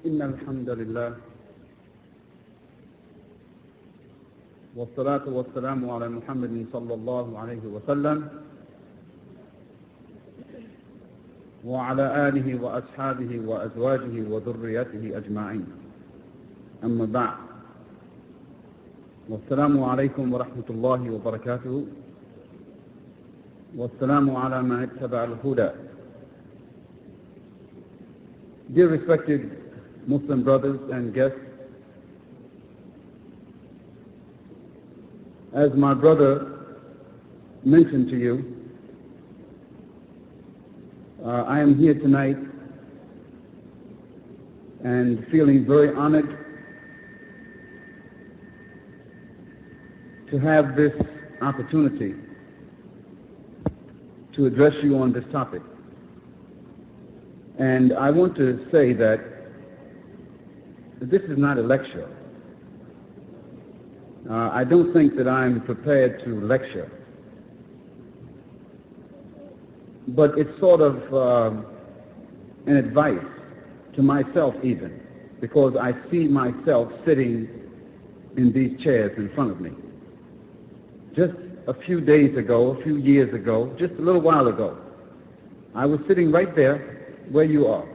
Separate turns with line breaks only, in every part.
إن الحمد لله والصلاة والسلام على محمد صلى الله عليه وسلم وعلى آله وأصحابه وأزواجه وذريته أجمعين. أما بعد، والسلام عليكم ورحمة الله وبركاته، والسلام على من اتبع الهدى. Dear respected Muslim brothers and guests, as my brother mentioned to you, I am here tonight and feeling very honored to have this opportunity to address you on this topic. And I want to say that this is not a lecture. I don't think that I'm prepared to lecture, but it's sort of an advice to myself even, because I see myself sitting in these chairs in front of me. Just a few days ago, a few years ago, just a little while ago, I was sitting right there where you are.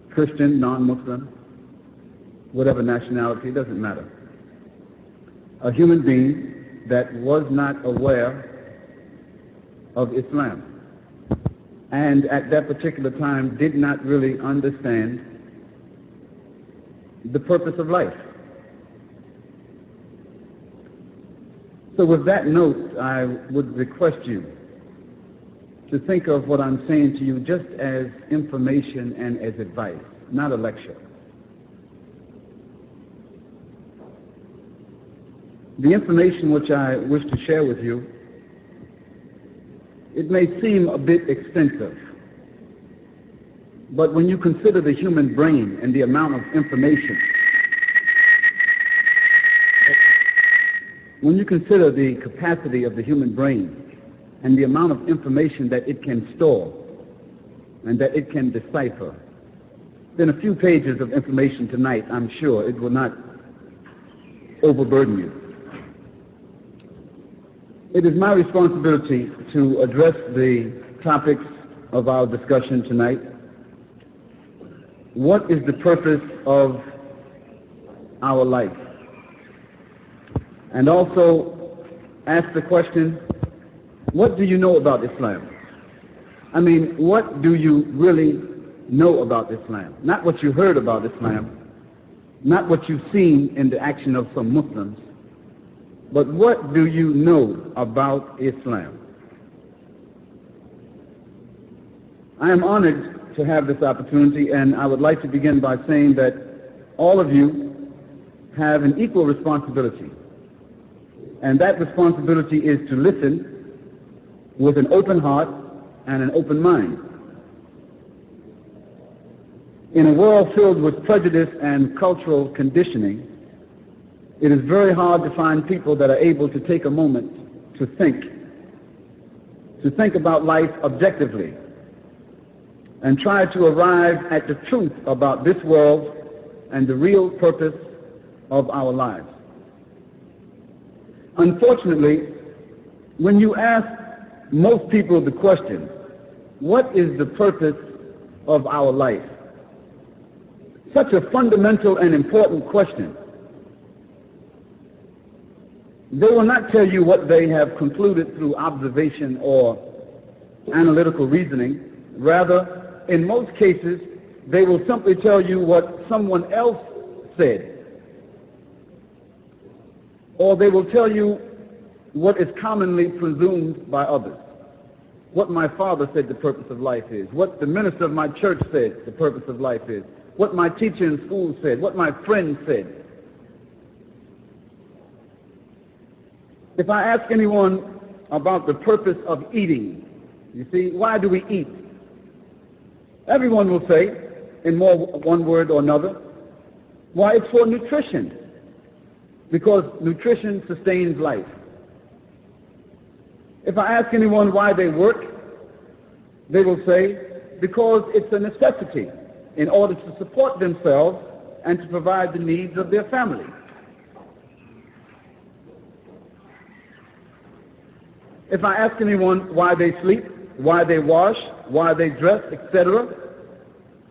Christian, non-Muslim, whatever nationality, it doesn't matter. A human being that was not aware of Islam, and at that particular time did not really understand the purpose of life. So with that note, I would request you to think of what I'm saying to you just as information and as advice, not a lecture. The information which I wish to share with you, it may seem a bit extensive, but when you consider the human brain and the amount of information, when you consider the capacity of the human brain and the amount of information that it can store and that it can decipher, then a few pages of information tonight, I'm sure it will not overburden you. It is my responsibility to address the topics of our discussion tonight. What is the purpose of our life? And also ask the question, what do you know about Islam? I mean, what do you really know about Islam? Not what you heard about Islam, not what you've seen in the action of some Muslims, but what do you know about Islam? I am honored to have this opportunity, and I would like to begin by saying that all of you have an equal responsibility. And that responsibility is to listen with an open heart and an open mind. In a world filled with prejudice and cultural conditioning, it is very hard to find people that are able to take a moment to think about life objectively and try to arrive at the truth about this world and the real purpose of our lives. Unfortunately, when you ask most people the question, what is the purpose of our life? Such a fundamental and important question. They will not tell you what they have concluded through observation or analytical reasoning. Rather, in most cases, they will simply tell you what someone else said. Or they will tell you what is commonly presumed by others. What my father said the purpose of life is. What the minister of my church said the purpose of life is. What my teacher in school said. What my friend said. If I ask anyone about the purpose of eating, you see, why do we eat? Everyone will say, in one word or another, why, it's for nutrition. Because nutrition sustains life. If I ask anyone why they work, they will say, because it's a necessity. in order to support themselves and to provide the needs of their family. If I ask anyone why they sleep, why they wash, why they dress, etc.,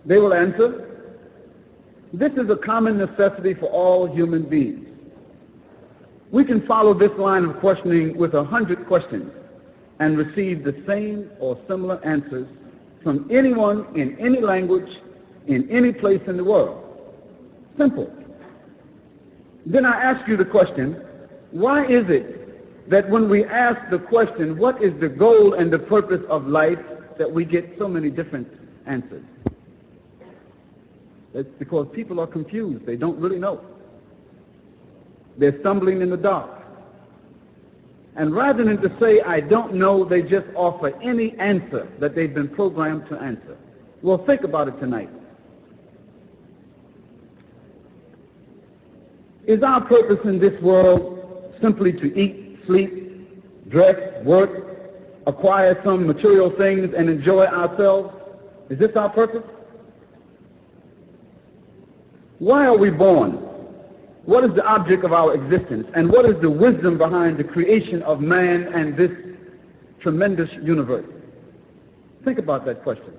they will answer, this is a common necessity for all human beings. We can follow this line of questioning with 100 questions and receive the same or similar answers from anyone in any language, in any place in the world. Simple. Then I ask you the question, why is it that when we ask the question, what is the goal and the purpose of life, that we get so many different answers? It's because people are confused. They don't really know. They're stumbling in the dark. And rather than to say, I don't know, they just offer any answer that they've been programmed to answer. Well, think about it tonight. Is our purpose in this world simply to eat, sleep, dress, work, acquire some material things, and enjoy ourselves? Is this our purpose? Why are we born? What is the object of our existence? And what is the wisdom behind the creation of man and this tremendous universe? Think about that question.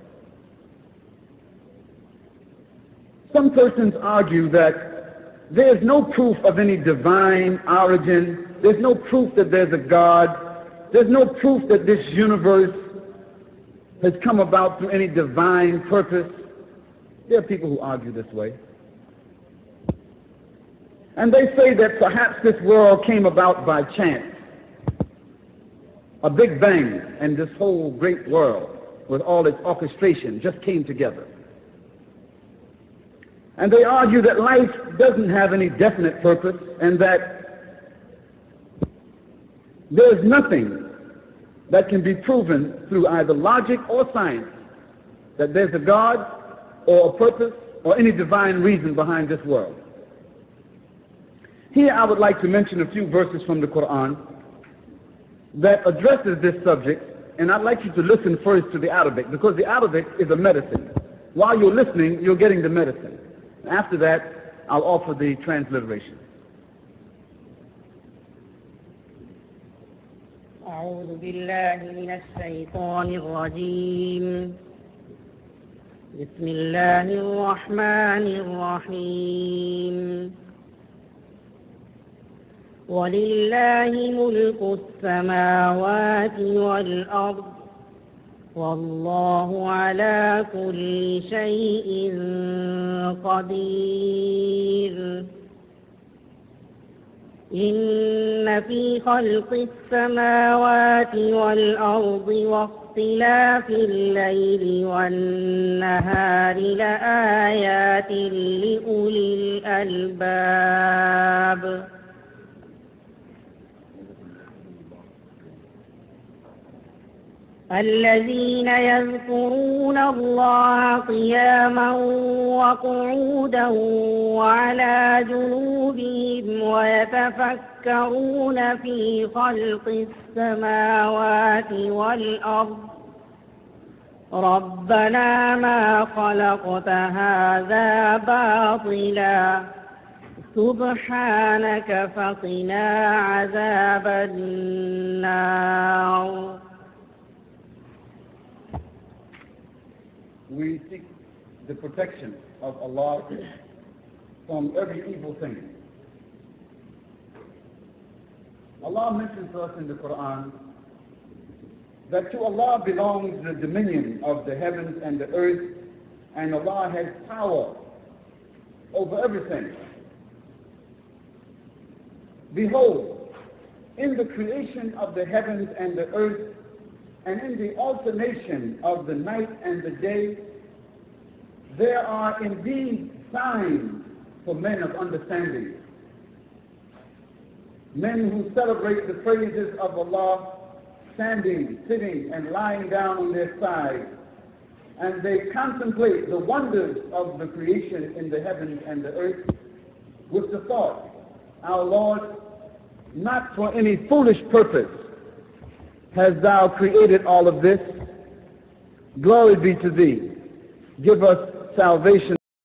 Some persons argue that there is no proof of any divine origin. There's no proof that there's a God. There's no proof that this universe has come about through any divine purpose. There are people who argue this way. And they say that perhaps this world came about by chance. A big bang, and this whole great world, with all its orchestration, just came together. And they argue that life doesn't have any definite purpose, and that there's nothing that can be proven through either logic or science that there's a God or a purpose or any divine reason behind this world. Here I would like to mention a few verses from the Quran that addresses this subject, and I'd like you to listen first to the Arabic, because the Arabic is a medicine. While you're listening, you're getting the medicine. After that, I'll offer the transliteration.
أعوذ بالله من الشيطان الرجيم بسم الله الرحمن الرحيم ولله ملك السماوات والأرض والله على كل شيء قدير إن في خلق السماوات والأرض واختلاف الليل والنهار لآيات لأولي الألباب الذين يذكرون الله قياما وقعودا وعلى جنوبهم ويتفكرون في خلق السماوات والأرض ربنا ما خلقت هذا باطلا سبحانك فقنا عذاب النار.
We seek the protection of Allah from every evil thing. Allah mentions to us in the Quran that to Allah belongs the dominion of the heavens and the earth, and Allah has power over everything. Behold, in the creation of the heavens and the earth, and in the alternation of the night and the day, there are indeed signs for men of understanding. Men who celebrate the praises of Allah, standing, sitting, and lying down on their sides, and they contemplate the wonders of the creation in the heavens and the earth with the thought, our Lord, not for any foolish purpose hast thou created all of this. Glory be to thee. Give us salvation